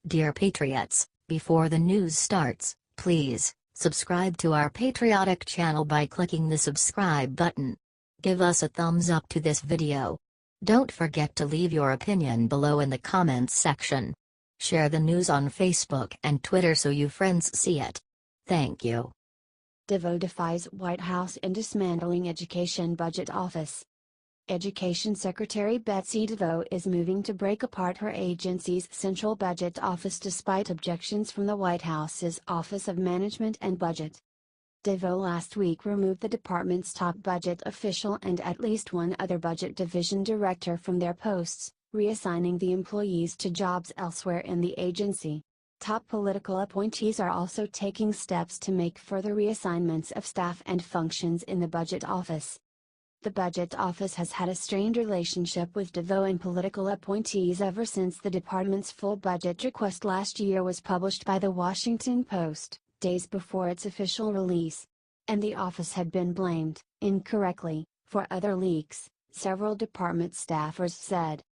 Dear Patriots, before the news starts, please subscribe to our patriotic channel by clicking the subscribe button. Give us a thumbs up to this video. Don't forget to leave your opinion below in the comments section. Share the news on Facebook and Twitter so you friends see it. Thank you. DeVos defies White House in dismantling Education Budget Office. Education Secretary Betsy DeVos is moving to break apart her agency's Central Budget Office despite objections from the White House's Office of Management and Budget. DeVos last week removed the department's top budget official and at least one other budget division director from their posts, reassigning the employees to jobs elsewhere in the agency. Top political appointees are also taking steps to make further reassignments of staff and functions in the Budget Office. The Budget Office has had a strained relationship with DeVos and political appointees ever since the department's full budget request last year was published by The Washington Post, days before its official release. And the office had been blamed, incorrectly, for other leaks, several department staffers said.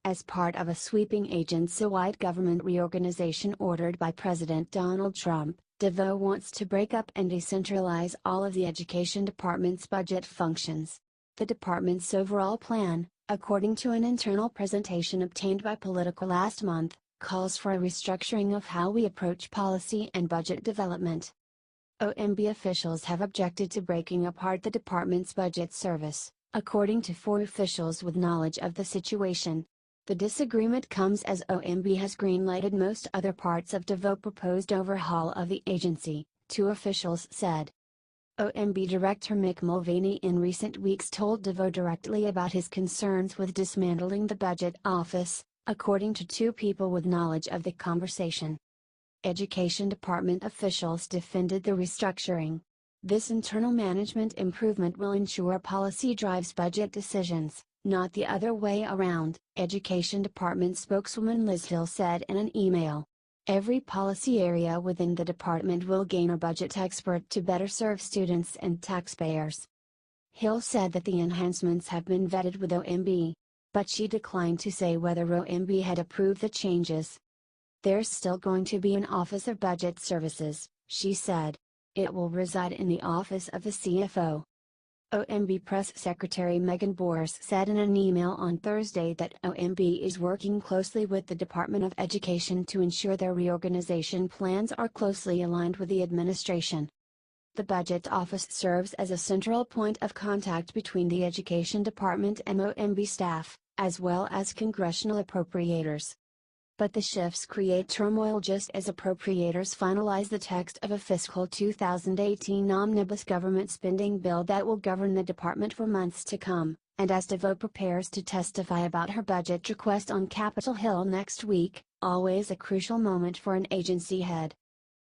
As part of a sweeping agency-wide government reorganization ordered by President Donald Trump, DeVos wants to break up and decentralize all of the Education Department's budget functions. The department's overall plan, according to an internal presentation obtained by Politico last month, calls for a restructuring of how we approach policy and budget development. OMB officials have objected to breaking apart the department's budget service, according to 4 officials with knowledge of the situation. The disagreement comes as OMB has greenlighted most other parts of DeVos' proposed overhaul of the agency, 2 officials said. OMB Director Mick Mulvaney in recent weeks told DeVos directly about his concerns with dismantling the Budget Office, according to 2 people with knowledge of the conversation. Education Department officials defended the restructuring. This internal management improvement will ensure policy drives budget decisions, not the other way around, Education Department spokeswoman Liz Hill said in an email. Every policy area within the department will gain a budget expert to better serve students and taxpayers. Hill said that the enhancements have been vetted with OMB, but she declined to say whether OMB had approved the changes. There's still going to be an Office of Budget Services, she said. It will reside in the office of the CFO. OMB Press Secretary Megan Boers said in an email on Thursday that OMB is working closely with the Department of Education to ensure their reorganization plans are closely aligned with the administration. The Budget Office serves as a central point of contact between the Education Department and OMB staff, as well as congressional appropriators. But the shifts create turmoil just as appropriators finalize the text of a fiscal 2018 omnibus government spending bill that will govern the department for months to come, and as DeVos prepares to testify about her budget request on Capitol Hill next week, always a crucial moment for an agency head.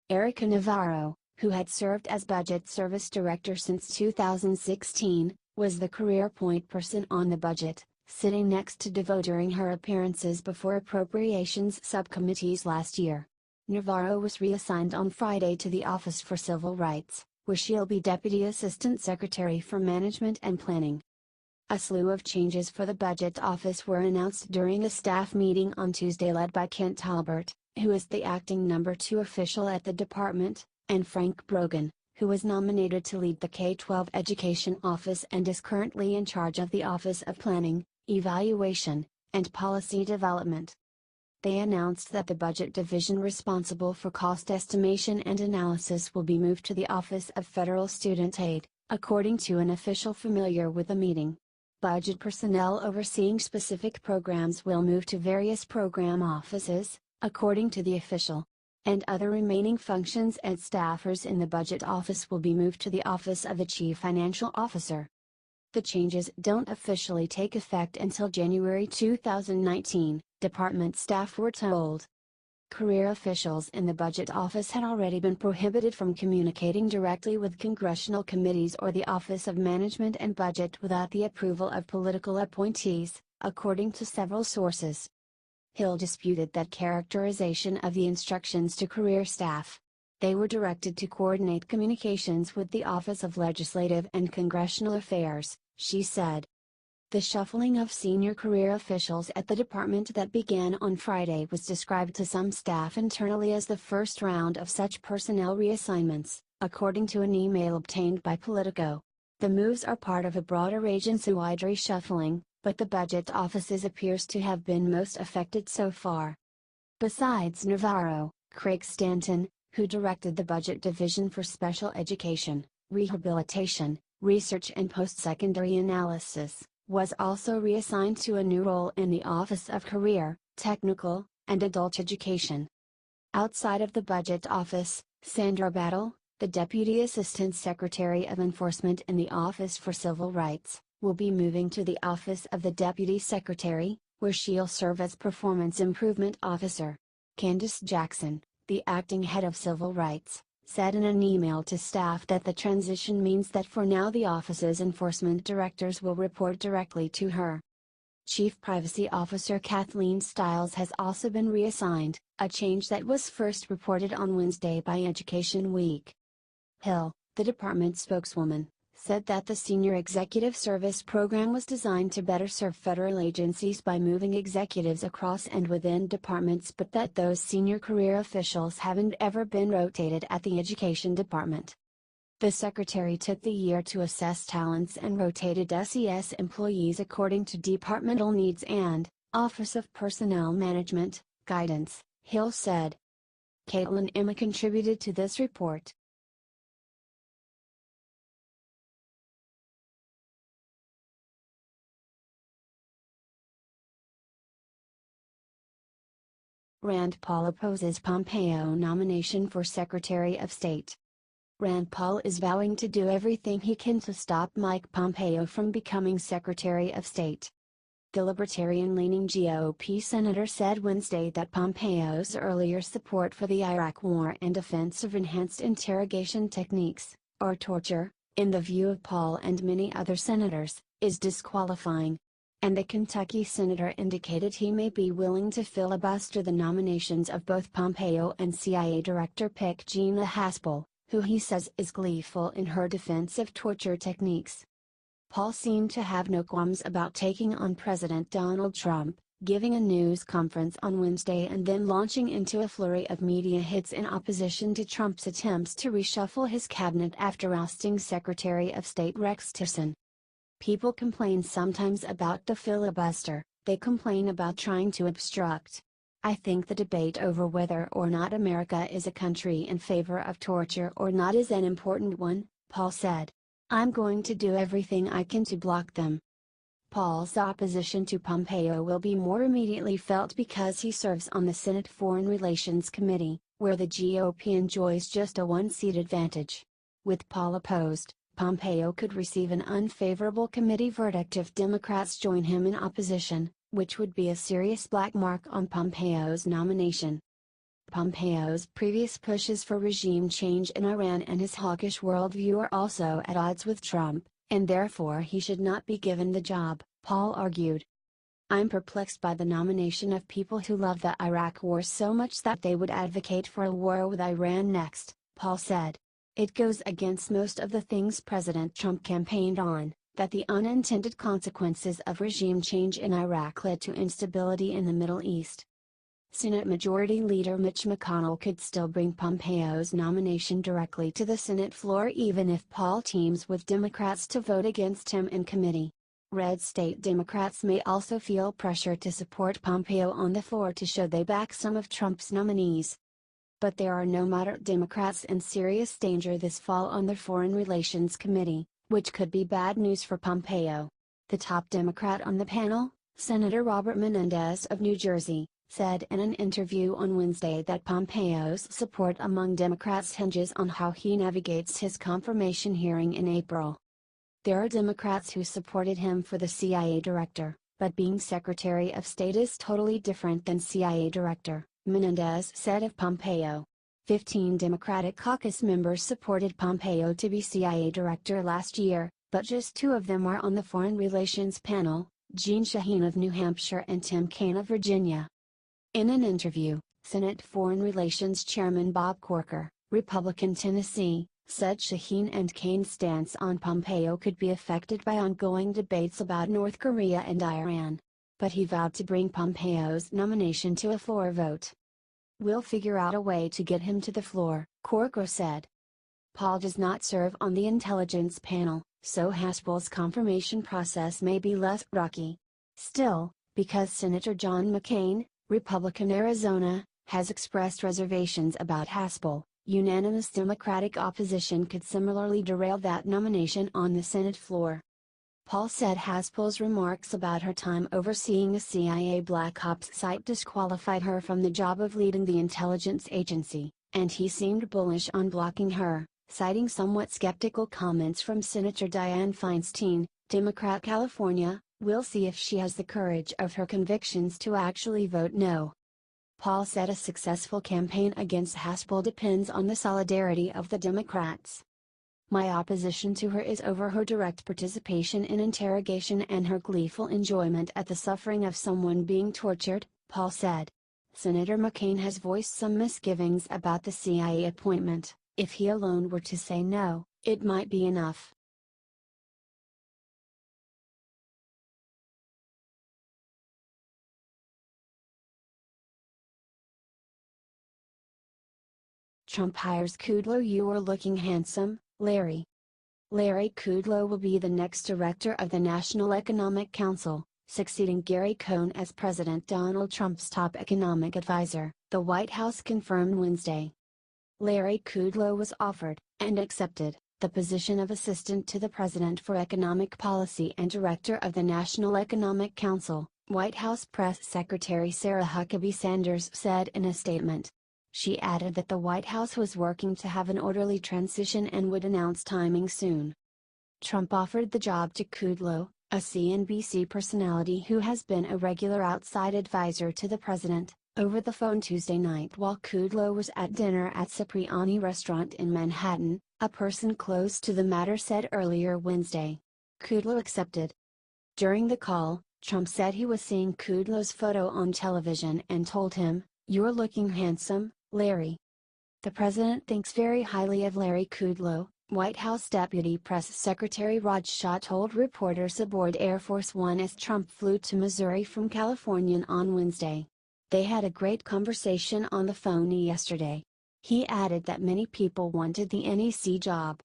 Erica Navarro, who had served as Budget Service Director since 2016, was the career point person on the budget, sitting next to DeVos during her appearances before appropriations subcommittees last year. Navarro was reassigned on Friday to the Office for Civil Rights, where she'll be Deputy Assistant Secretary for Management and Planning. A slew of changes for the Budget Office were announced during a staff meeting on Tuesday led by Kent Talbert, who is the acting No. 2 official at the department, and Frank Brogan, who was nominated to lead the K-12 Education Office and is currently in charge of the Office of Planning, Evaluation, and Policy Development. They announced that the budget division responsible for cost estimation and analysis will be moved to the Office of Federal Student Aid, according to an official familiar with the meeting. Budget personnel overseeing specific programs will move to various program offices, according to the official. And other remaining functions and staffers in the Budget Office will be moved to the Office of the Chief Financial Officer. The changes don't officially take effect until January 2019, department staff were told. Career officials in the Budget Office had already been prohibited from communicating directly with congressional committees or the Office of Management and Budget without the approval of political appointees, according to several sources. Hill disputed that characterization of the instructions to career staff. They were directed to coordinate communications with the Office of Legislative and Congressional Affairs, she said. The shuffling of senior career officials at the department that began on Friday was described to some staff internally as the first round of such personnel reassignments, according to an email obtained by Politico. The moves are part of a broader agency-wide reshuffling, but the budget offices appears to have been most affected so far. Besides Navarro, Craig Stanton, who directed the budget division for special education, rehabilitation, research and post-secondary analysis, was also reassigned to a new role in the Office of Career, Technical, and Adult Education. Outside of the Budget Office, Sandra Battle, the Deputy Assistant Secretary of Enforcement in the Office for Civil Rights, will be moving to the Office of the Deputy Secretary, where she'll serve as Performance Improvement Officer. Candace Jackson, the acting head of Civil Rights, said in an email to staff that the transition means that for now the office's enforcement directors will report directly to her. Chief Privacy Officer Kathleen Stiles has also been reassigned, a change that was first reported on Wednesday by Education Week. Hill, the department spokeswoman, said that the Senior Executive Service Program was designed to better serve federal agencies by moving executives across and within departments, but that those senior career officials haven't ever been rotated at the Education Department. The Secretary took the year to assess talents and rotated SES employees according to departmental needs and Office of Personnel Management guidance, Hill said. Caitlin Emma contributed to this report. Rand Paul opposes Pompeo nomination for Secretary of State. Rand Paul is vowing to do everything he can to stop Mike Pompeo from becoming Secretary of State. The Libertarian-leaning GOP senator said Wednesday that Pompeo's earlier support for the Iraq War and defense of enhanced interrogation techniques, or torture, in the view of Paul and many other senators, is disqualifying. And the Kentucky senator indicated he may be willing to filibuster the nominations of both Pompeo and CIA Director Pick Gina Haspel, who he says is gleeful in her defense of torture techniques. Paul seemed to have no qualms about taking on President Donald Trump, giving a news conference on Wednesday and then launching into a flurry of media hits in opposition to Trump's attempts to reshuffle his cabinet after ousting Secretary of State Rex Tillerson. People complain sometimes about the filibuster, they complain about trying to obstruct. I think the debate over whether or not America is a country in favor of torture or not is an important one, Paul said. I'm going to do everything I can to block them. Paul's opposition to Pompeo will be more immediately felt because he serves on the Senate Foreign Relations Committee, where the GOP enjoys just a one-seat advantage. With Paul opposed, Pompeo could receive an unfavorable committee verdict if Democrats join him in opposition, which would be a serious black mark on Pompeo's nomination. Pompeo's previous pushes for regime change in Iran and his hawkish worldview are also at odds with Trump, and therefore he should not be given the job, Paul argued. I'm perplexed by the nomination of people who love the Iraq War so much that they would advocate for a war with Iran next, Paul said. It goes against most of the things President Trump campaigned on, that the unintended consequences of regime change in Iraq led to instability in the Middle East. Senate Majority Leader Mitch McConnell could still bring Pompeo's nomination directly to the Senate floor even if Paul teams with Democrats to vote against him in committee. Red state Democrats may also feel pressure to support Pompeo on the floor to show they back some of Trump's nominees. But there are no moderate Democrats in serious danger this fall on the Foreign Relations Committee, which could be bad news for Pompeo. The top Democrat on the panel, Senator Robert Menendez of New Jersey, said in an interview on Wednesday that Pompeo's support among Democrats hinges on how he navigates his confirmation hearing in April. There are Democrats who supported him for the CIA director, but being Secretary of State is totally different than CIA director, Menendez said of Pompeo. 15 Democratic caucus members supported Pompeo to be CIA director last year, but just 2 of them are on the Foreign Relations panel, Jeanne Shaheen of New Hampshire and Tim Kaine of Virginia. In an interview, Senate Foreign Relations Chairman Bob Corker, Republican Tennessee, said Shaheen and Kane's stance on Pompeo could be affected by ongoing debates about North Korea and Iran. But he vowed to bring Pompeo's nomination to a floor vote. "We'll figure out a way to get him to the floor," Corker said. Paul does not serve on the intelligence panel, so Haspel's confirmation process may be less rocky. Still, because Senator John McCain, Republican Arizona, has expressed reservations about Haspel, unanimous Democratic opposition could similarly derail that nomination on the Senate floor. Paul said Haspel's remarks about her time overseeing a CIA Black Ops site disqualified her from the job of leading the intelligence agency, and he seemed bullish on blocking her, citing somewhat skeptical comments from Senator Dianne Feinstein, Democrat California. "We'll see if she has the courage of her convictions to actually vote no." Paul said a successful campaign against Haspel depends on the solidarity of the Democrats. "My opposition to her is over her direct participation in interrogation and her gleeful enjoyment at the suffering of someone being tortured," Paul said. Senator McCain has voiced some misgivings about the CIA appointment. If he alone were to say no, it might be enough. Trump hires Kudlow. "You are looking handsome, Larry." Larry Kudlow will be the next director of the National Economic Council, succeeding Gary Cohn as President Donald Trump's top economic advisor, the White House confirmed Wednesday. Larry Kudlow was offered, and accepted, the position of Assistant to the President for Economic Policy and Director of the National Economic Council, White House Press Secretary Sarah Huckabee Sanders said in a statement. She added that the White House was working to have an orderly transition and would announce timing soon. Trump offered the job to Kudlow, a CNBC personality who has been a regular outside advisor to the president, over the phone Tuesday night while Kudlow was at dinner at Cipriani Restaurant in Manhattan, a person close to the matter said earlier Wednesday. Kudlow accepted. During the call, Trump said he was seeing Kudlow's photo on television and told him, "You're looking handsome, Larry." The president thinks very highly of Larry Kudlow, White House Deputy Press Secretary Raj Shah told reporters aboard Air Force One as Trump flew to Missouri from California on Wednesday. "They had a great conversation on the phone yesterday." He added that many people wanted the NEC job.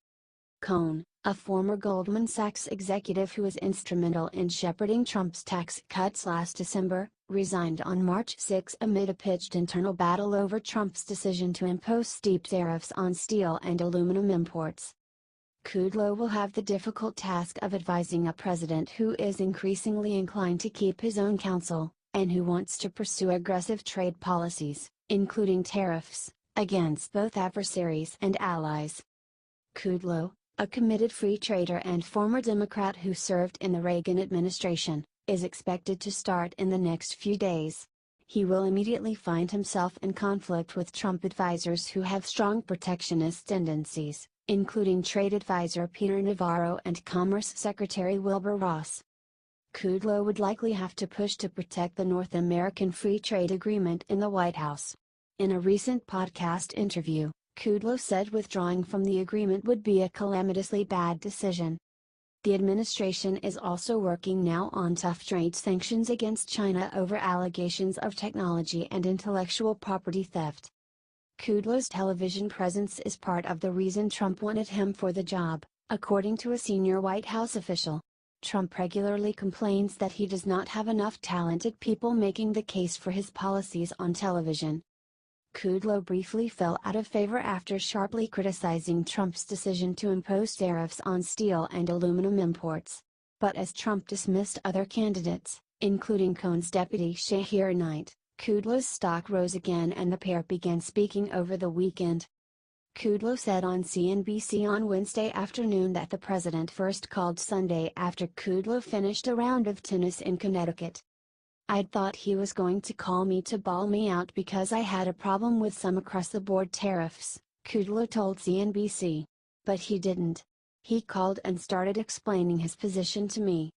Cohn, a former Goldman Sachs executive who was instrumental in shepherding Trump's tax cuts last December, resigned on March 6 amid a pitched internal battle over Trump's decision to impose steep tariffs on steel and aluminum imports. Kudlow will have the difficult task of advising a president who is increasingly inclined to keep his own counsel, and who wants to pursue aggressive trade policies, including tariffs, against both adversaries and allies. Kudlow, a committed free trader and former Democrat who served in the Reagan administration, is expected to start in the next few days. He will immediately find himself in conflict with Trump advisors who have strong protectionist tendencies, including trade advisor Peter Navarro and Commerce Secretary Wilbur Ross. Kudlow would likely have to push to protect the North American Free Trade Agreement in the White House. In a recent podcast interview, Kudlow said withdrawing from the agreement would be a calamitously bad decision. The administration is also working now on tough trade sanctions against China over allegations of technology and intellectual property theft. Kudlow's television presence is part of the reason Trump wanted him for the job, according to a senior White House official. Trump regularly complains that he does not have enough talented people making the case for his policies on television. Kudlow briefly fell out of favor after sharply criticizing Trump's decision to impose tariffs on steel and aluminum imports. But as Trump dismissed other candidates, including Cohn's deputy Shahir Knight, Kudlow's stock rose again and the pair began speaking over the weekend. Kudlow said on CNBC on Wednesday afternoon that the president first called Sunday after Kudlow finished a round of tennis in Connecticut. "I'd thought he was going to call me to bawl me out because I had a problem with some across-the-board tariffs," Kudlow told CNBC. "But he didn't. He called and started explaining his position to me."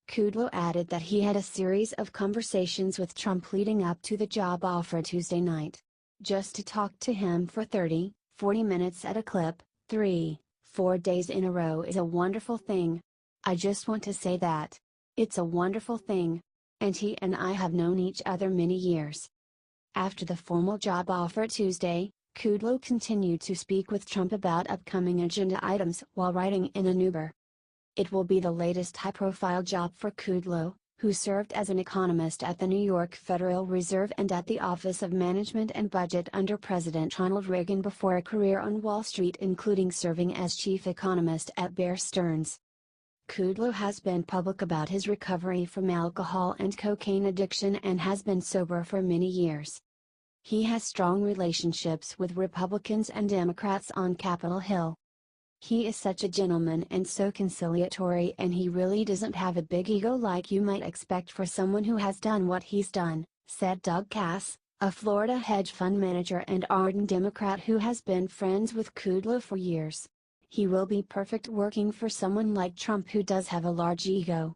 Kudlow added that he had a series of conversations with Trump leading up to the job offer Tuesday night. "Just to talk to him for 30, 40 minutes at a clip," 4 days in a row is a wonderful thing. I just want to say that. It's a wonderful thing. And he and I have known each other many years. After the formal job offer Tuesday, Kudlow continued to speak with Trump about upcoming agenda items while riding in an Uber. It will be the latest high-profile job for Kudlow, who served as an economist at the New York Federal Reserve and at the Office of Management and Budget under President Ronald Reagan before a career on Wall Street, including serving as chief economist at Bear Stearns. Kudlow has been public about his recovery from alcohol and cocaine addiction and has been sober for many years. He has strong relationships with Republicans and Democrats on Capitol Hill. He is such a gentleman and so conciliatory, and he really doesn't have a big ego like you might expect for someone who has done what he's done, said Doug Cass, a Florida hedge fund manager and ardent Democrat who has been friends with Kudlow for years. He will be perfect working for someone like Trump who does have a large ego.